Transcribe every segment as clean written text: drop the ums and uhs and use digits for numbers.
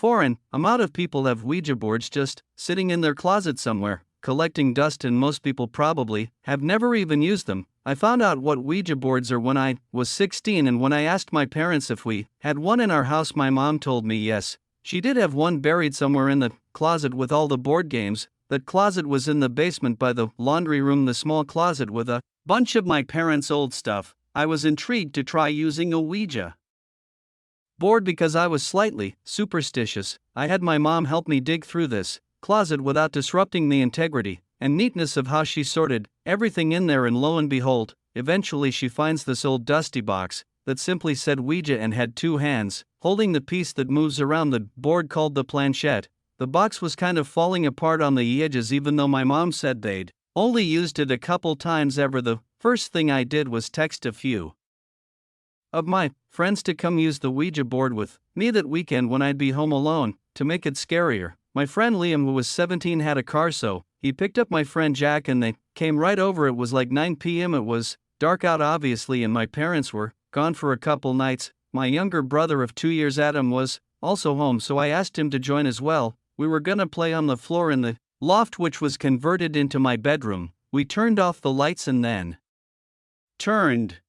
foreign amount of people have Ouija boards just sitting in their closet somewhere, collecting dust, and most people probably have never even used them. I found out what Ouija boards are when I was 16, and when I asked my parents if we had one in our house, my mom told me yes, she did have one buried somewhere in the closet with all the board games. That closet was in the basement by the laundry room, the small closet with a bunch of my parents' old stuff. I was intrigued to try using a Ouija board because I was slightly superstitious. I had my mom help me dig through this closet without disrupting the integrity and neatness of how she sorted everything in there, and lo and behold, eventually she finds this old dusty box that simply said Ouija and had two hands holding the piece that moves around the board called the planchette. The box was kind of falling apart on the edges, even though my mom said they'd only used it a couple times ever. The first thing I did was text a few of my friends to come use the Ouija board with me that weekend when I'd be home alone. To make it scarier, my friend Liam, who was 17, had a car, so he picked up my friend Jack and they came right over. It was like 9 p.m. It was dark out obviously, and my parents were gone for a couple nights. My younger brother of 2 years, Adam, was also home, so I asked him to join as well. We were gonna play on the floor in the loft, which was converted into my bedroom. We turned off the lights and then turned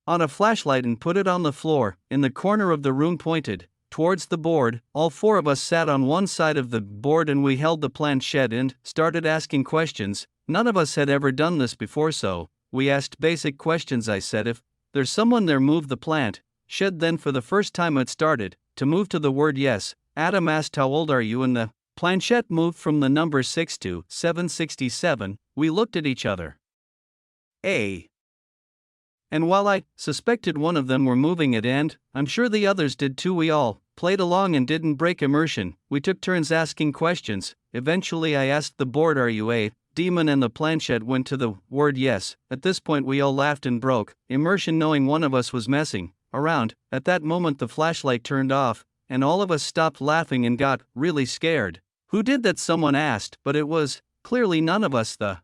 on a flashlight and put it on the floor in the corner of the room, pointed towards the board. All four of us sat on one side of the board and we held the planchette and started asking questions. None of us had ever done this before, so we asked basic questions. I said, if there's someone there, move the planchette. Then for the first time it started to move to the word yes. Adam asked, how old are you? And the planchette moved from the number 6 to 767. We looked at each other. And while I suspected one of them were moving it, and I'm sure the others did too, we all played along and didn't break immersion. We took turns asking questions. Eventually I asked the board, are you a demon? And the planchette went to the word yes. At this point we all laughed and broke immersion, knowing one of us was messing around. At that moment the flashlight turned off, and all of us stopped laughing and got really scared. Who did that? Someone asked, but it was clearly none of us. The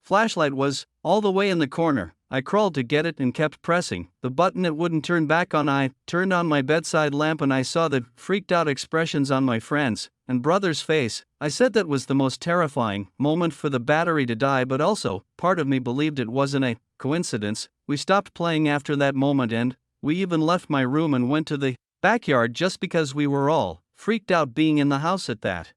flashlight was all the way in the corner. I crawled to get it and kept pressing the button. It wouldn't turn back on. I turned on my bedside lamp and I saw the freaked out expressions on my friend's and brother's face. I said that was the most terrifying moment for the battery to die, but also, part of me believed it wasn't a coincidence. We stopped playing after that moment, and we even left my room and went to the backyard just because we were all freaked out being in the house at that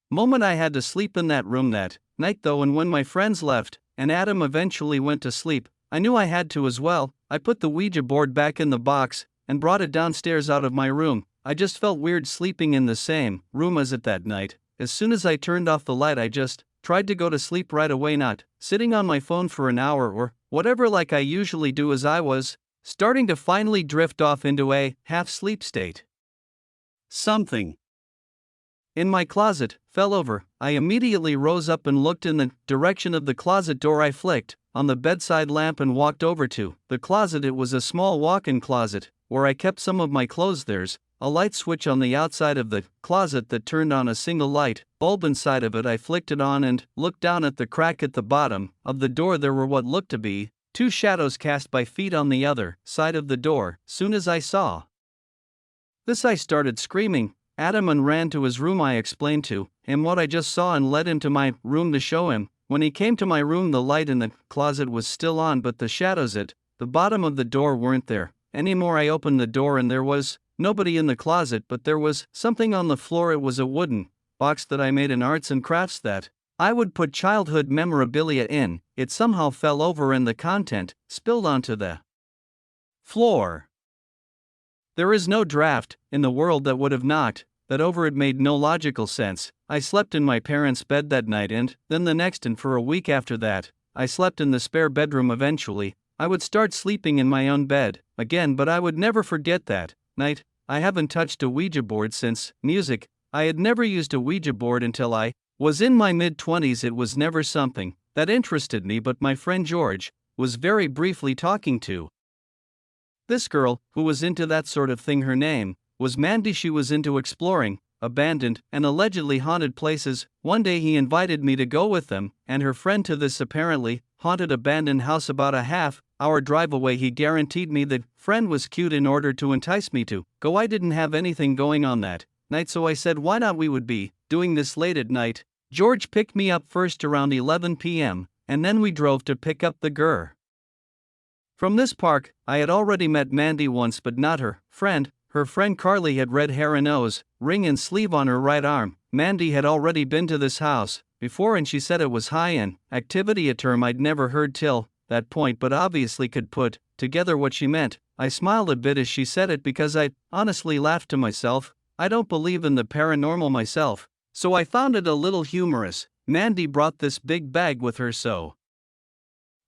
moment. I had to sleep in that room that night though, and when my friends left and Adam eventually went to sleep, I knew I had to as well. I put the Ouija board back in the box and brought it downstairs out of my room. I just felt weird sleeping in the same room as it that night. As soon as I turned off the light, I just tried to go to sleep right away, not sitting on my phone for an hour or whatever like I usually do, as I was starting to finally drift off into a half-sleep state. Something in my closet fell over. I immediately rose up and looked in the direction of the closet door. I flicked on the bedside lamp and walked over to the closet. It was a small walk-in closet where I kept some of my clothes. There's a light switch on the outside of the closet that turned on a single light bulb inside of it. I flicked it on and looked down at the crack at the bottom of the door. There were what looked to be two shadows cast by feet on the other side of the door. Soon as I saw this, I started screaming. Adam and ran to his room. I explained to him what I just saw and led him to my room to show him. When he came to my room, the light in the closet was still on, but the shadows at the bottom of the door weren't there anymore. I opened the door and there was nobody in the closet, but there was something on the floor. It was a wooden box that I made in arts and crafts that I would put childhood memorabilia in. It somehow fell over and the content spilled onto the floor. There is no draft in the world that would have knocked that over. It made no logical sense. I slept in my parents' bed that night, and then the next, and for a week after that, I slept in the spare bedroom. Eventually, I would start sleeping in my own bed again, but I would never forget that night. I haven't touched a Ouija board since music. I had never used a Ouija board until I was in my mid-20s. It was never something that interested me, but my friend George was very briefly talking to this girl who was into that sort of thing. Her name was Mandy. She was into exploring abandoned and allegedly haunted places. One day he invited me to go with them and her friend to this apparently haunted abandoned house about a half-hour drive away. He guaranteed me that friend was cute in order to entice me to go. I didn't have anything going on that night, so I said why not, we would be doing this late at night. George picked me up first around 11 p.m., and then we drove to pick up the girl. From this park, I had already met Mandy once, but not her friend. Her friend Carly had red hair and nose ring and sleeve on her right arm. Mandy had already been to this house before, and she said it was high-end activity, a term I'd never heard till that point, but obviously could put together what she meant. I smiled a bit as she said it because I honestly laughed to myself. I don't believe in the paranormal myself, so I found it a little humorous. Mandy brought this big bag with her, so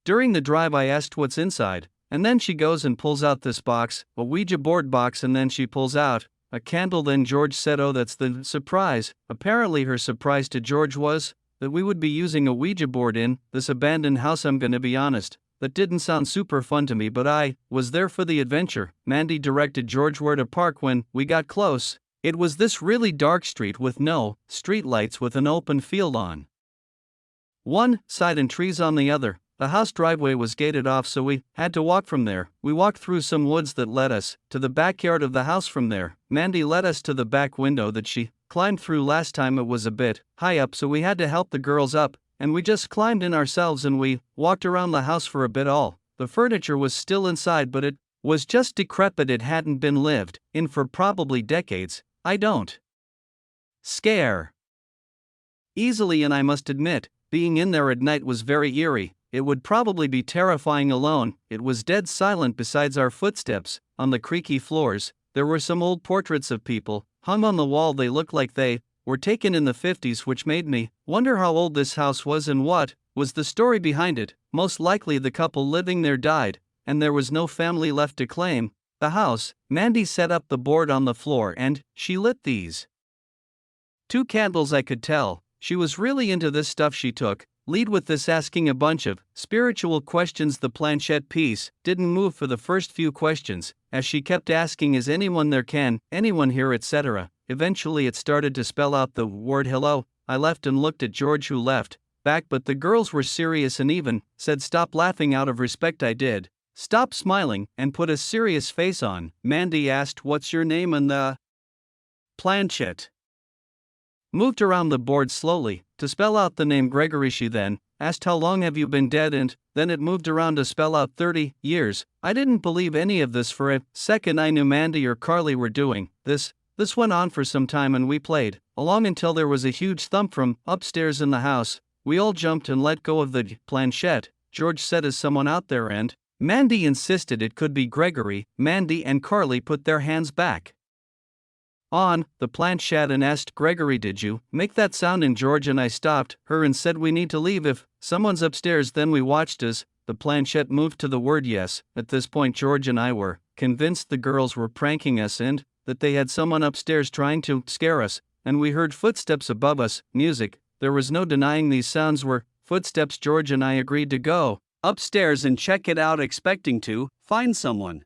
during the drive I asked what's inside, and then she goes and pulls out this box, a Ouija board box, and then she pulls out a candle. Then George said, oh, that's the surprise. Apparently her surprise to George was that we would be using a Ouija board in this abandoned house. I'm gonna be honest, that didn't sound super fun to me, but I was there for the adventure. Mandy directed George where to park. When we got close, it was this really dark street with no street lights, with an open field on one side and trees on the other. The house driveway was gated off, so we had to walk from there. We walked through some woods that led us to the backyard of the house. From there, Mandy led us to the back window that she climbed through last time. It was a bit high up, so we had to help the girls up, and we just climbed in ourselves and we walked around the house for a bit. All the furniture was still inside, but it was just decrepit. It hadn't been lived in for probably decades. I don't scare easily, and I must admit, being in there at night was very eerie. It would probably be terrifying alone. It was dead silent besides our footsteps on the creaky floors. There were some old portraits of people hung on the wall. They looked like they were taken in the 50s, which made me wonder how old this house was and what was the story behind it. Most likely the couple living there died, and there was no family left to claim the house. Mandy set up the board on the floor and she lit these 2 candles. I could tell she was really into this stuff. She took lead with this, asking a bunch of spiritual questions. The planchette piece didn't move for the first few questions, as she kept asking, is anyone there, can anyone hear, etc. Eventually it started to spell out the word hello. I left and looked at George, who left back, but the girls were serious and even said stop laughing. Out of respect I did stop smiling and put a serious face on. Mandy asked, what's your name? And the planchette moved around the board slowly to spell out the name Gregory. She then asked, how long have you been dead? And then it moved around to spell out 30 years. I didn't believe any of this for a second. I knew Mandy or Carly were doing this. This went on for some time, and we played along until there was a huge thump from upstairs in the house. We all jumped and let go of the planchette. George said, is someone out there? And Mandy insisted it could be Gregory. Mandy and Carly put their hands back on the planchette and asked, Gregory, did you make that sound? And George and I stopped her and said, we need to leave if someone's upstairs. Then we watched as the planchette moved to the word yes. At this point George and I were convinced the girls were pranking us and that they had someone upstairs trying to scare us, and we heard footsteps above us, music. There was no denying these sounds were footsteps. George and I agreed to go upstairs and check it out, expecting to find someone.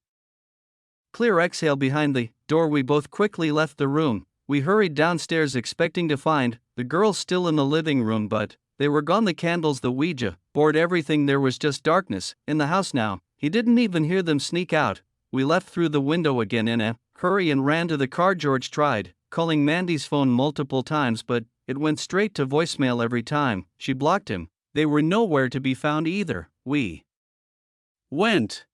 Clear exhale behind the door. We both quickly left the room. We hurried downstairs expecting to find the girls still in the living room, but they were gone. The candles, the Ouija board, everything. There was just darkness in the house now. He didn't even hear them sneak out. We left through the window again in a hurry and ran to the car. George tried calling Mandy's phone multiple times, but it went straight to voicemail every time. She blocked him. They were nowhere to be found either. We went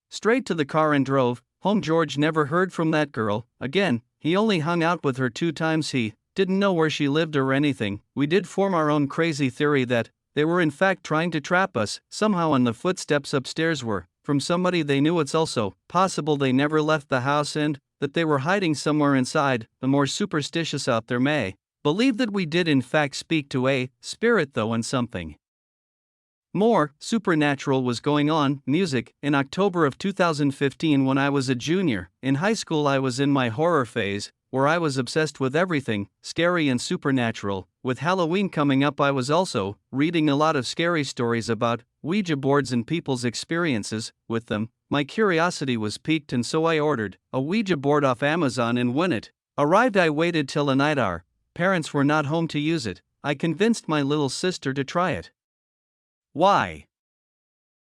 straight to the car and drove home. George never heard from that girl again. He only hung out with her 2 times. He didn't know where she lived or anything. We did form our own crazy theory that they were in fact trying to trap us somehow, and the footsteps upstairs were from somebody they knew. It's also possible they never left the house and that they were hiding somewhere inside. The more superstitious out there may believe that we did in fact speak to a spirit, though, and something more supernatural was going on. Music. In October of 2015, when I was a junior in high school, I was in my horror phase, where I was obsessed with everything scary and supernatural. With Halloween coming up, I was also reading a lot of scary stories about Ouija boards and people's experiences with them. My curiosity was piqued, and so I ordered a Ouija board off Amazon, and when it arrived I waited till a night. Our parents were not home to use it. I convinced my little sister to try it. Why?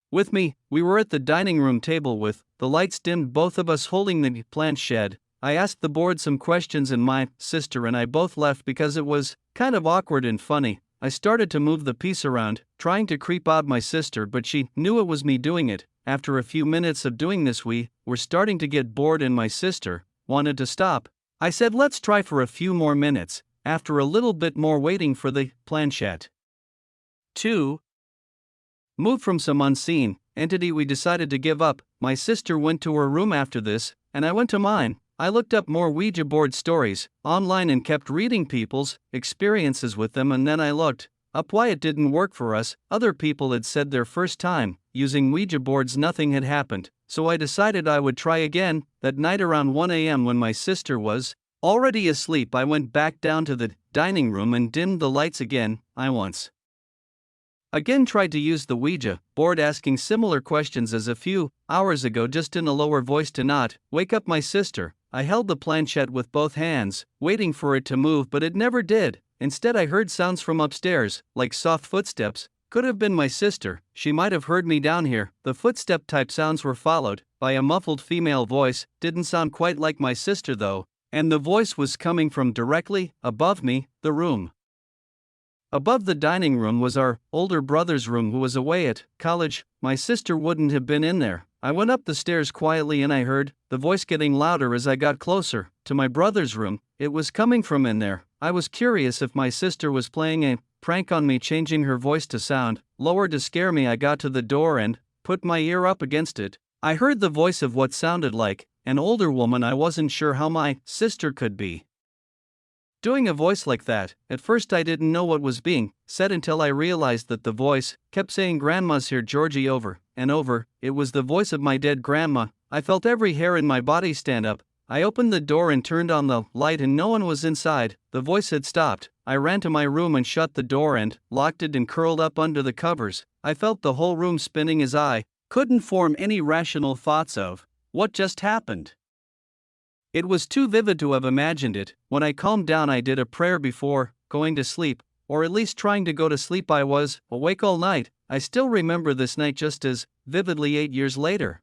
With me, we were at the dining room table with the lights dimmed, both of us holding the planchette. I asked the board some questions and my sister and I both left because it was kind of awkward and funny. I started to move the piece around, trying to creep out my sister, but she knew it was me doing it. After a few minutes of doing this, we were starting to get bored and my sister wanted to stop. I said, let's try for a few more minutes. After a little bit more waiting for the planchette to move from some unseen entity, we decided to give up. My sister went to her room after this, and I went to mine. I looked up more Ouija board stories online and kept reading people's experiences with them, and then I looked up why it didn't work for us. Other people had said their first time using Ouija boards nothing had happened, so I decided I would try again. That night around 1 a.m. when my sister was already asleep, I went back down to the dining room and dimmed the lights again. I once again tried to use the Ouija board, asking similar questions as a few hours ago, just in a lower voice to not wake up my sister. I held the planchette with both hands, waiting for it to move, but it never did. Instead, I heard sounds from upstairs, like soft footsteps. Could have been my sister. She might have heard me down here. The footstep type sounds were followed by a muffled female voice. Didn't sound quite like my sister though, and the voice was coming from directly above me. The room above the dining room was our older brother's room, who was away at college. My sister wouldn't have been in there. I went up the stairs quietly and I heard the voice getting louder as I got closer to my brother's room. It was coming from in there. I was curious if my sister was playing a prank on me, changing her voice to sound lower to scare me. I got to the door and put my ear up against it. I heard the voice of what sounded like an older woman. I wasn't sure how my sister could be doing a voice like that. At first I didn't know what was being said until I realized that the voice kept saying, "Grandma's here, Georgie," over and over. It was the voice of my dead grandma. I felt every hair in my body stand up. I opened the door and turned on the light, and no one was inside. The voice had stopped. I ran to my room and shut the door and locked it and curled up under the covers. I felt the whole room spinning as I couldn't form any rational thoughts of what just happened. It was too vivid to have imagined it. When I calmed down, I did a prayer before going to sleep, or at least trying to go to sleep. I was awake all night. I still remember this night just as vividly 8 years later.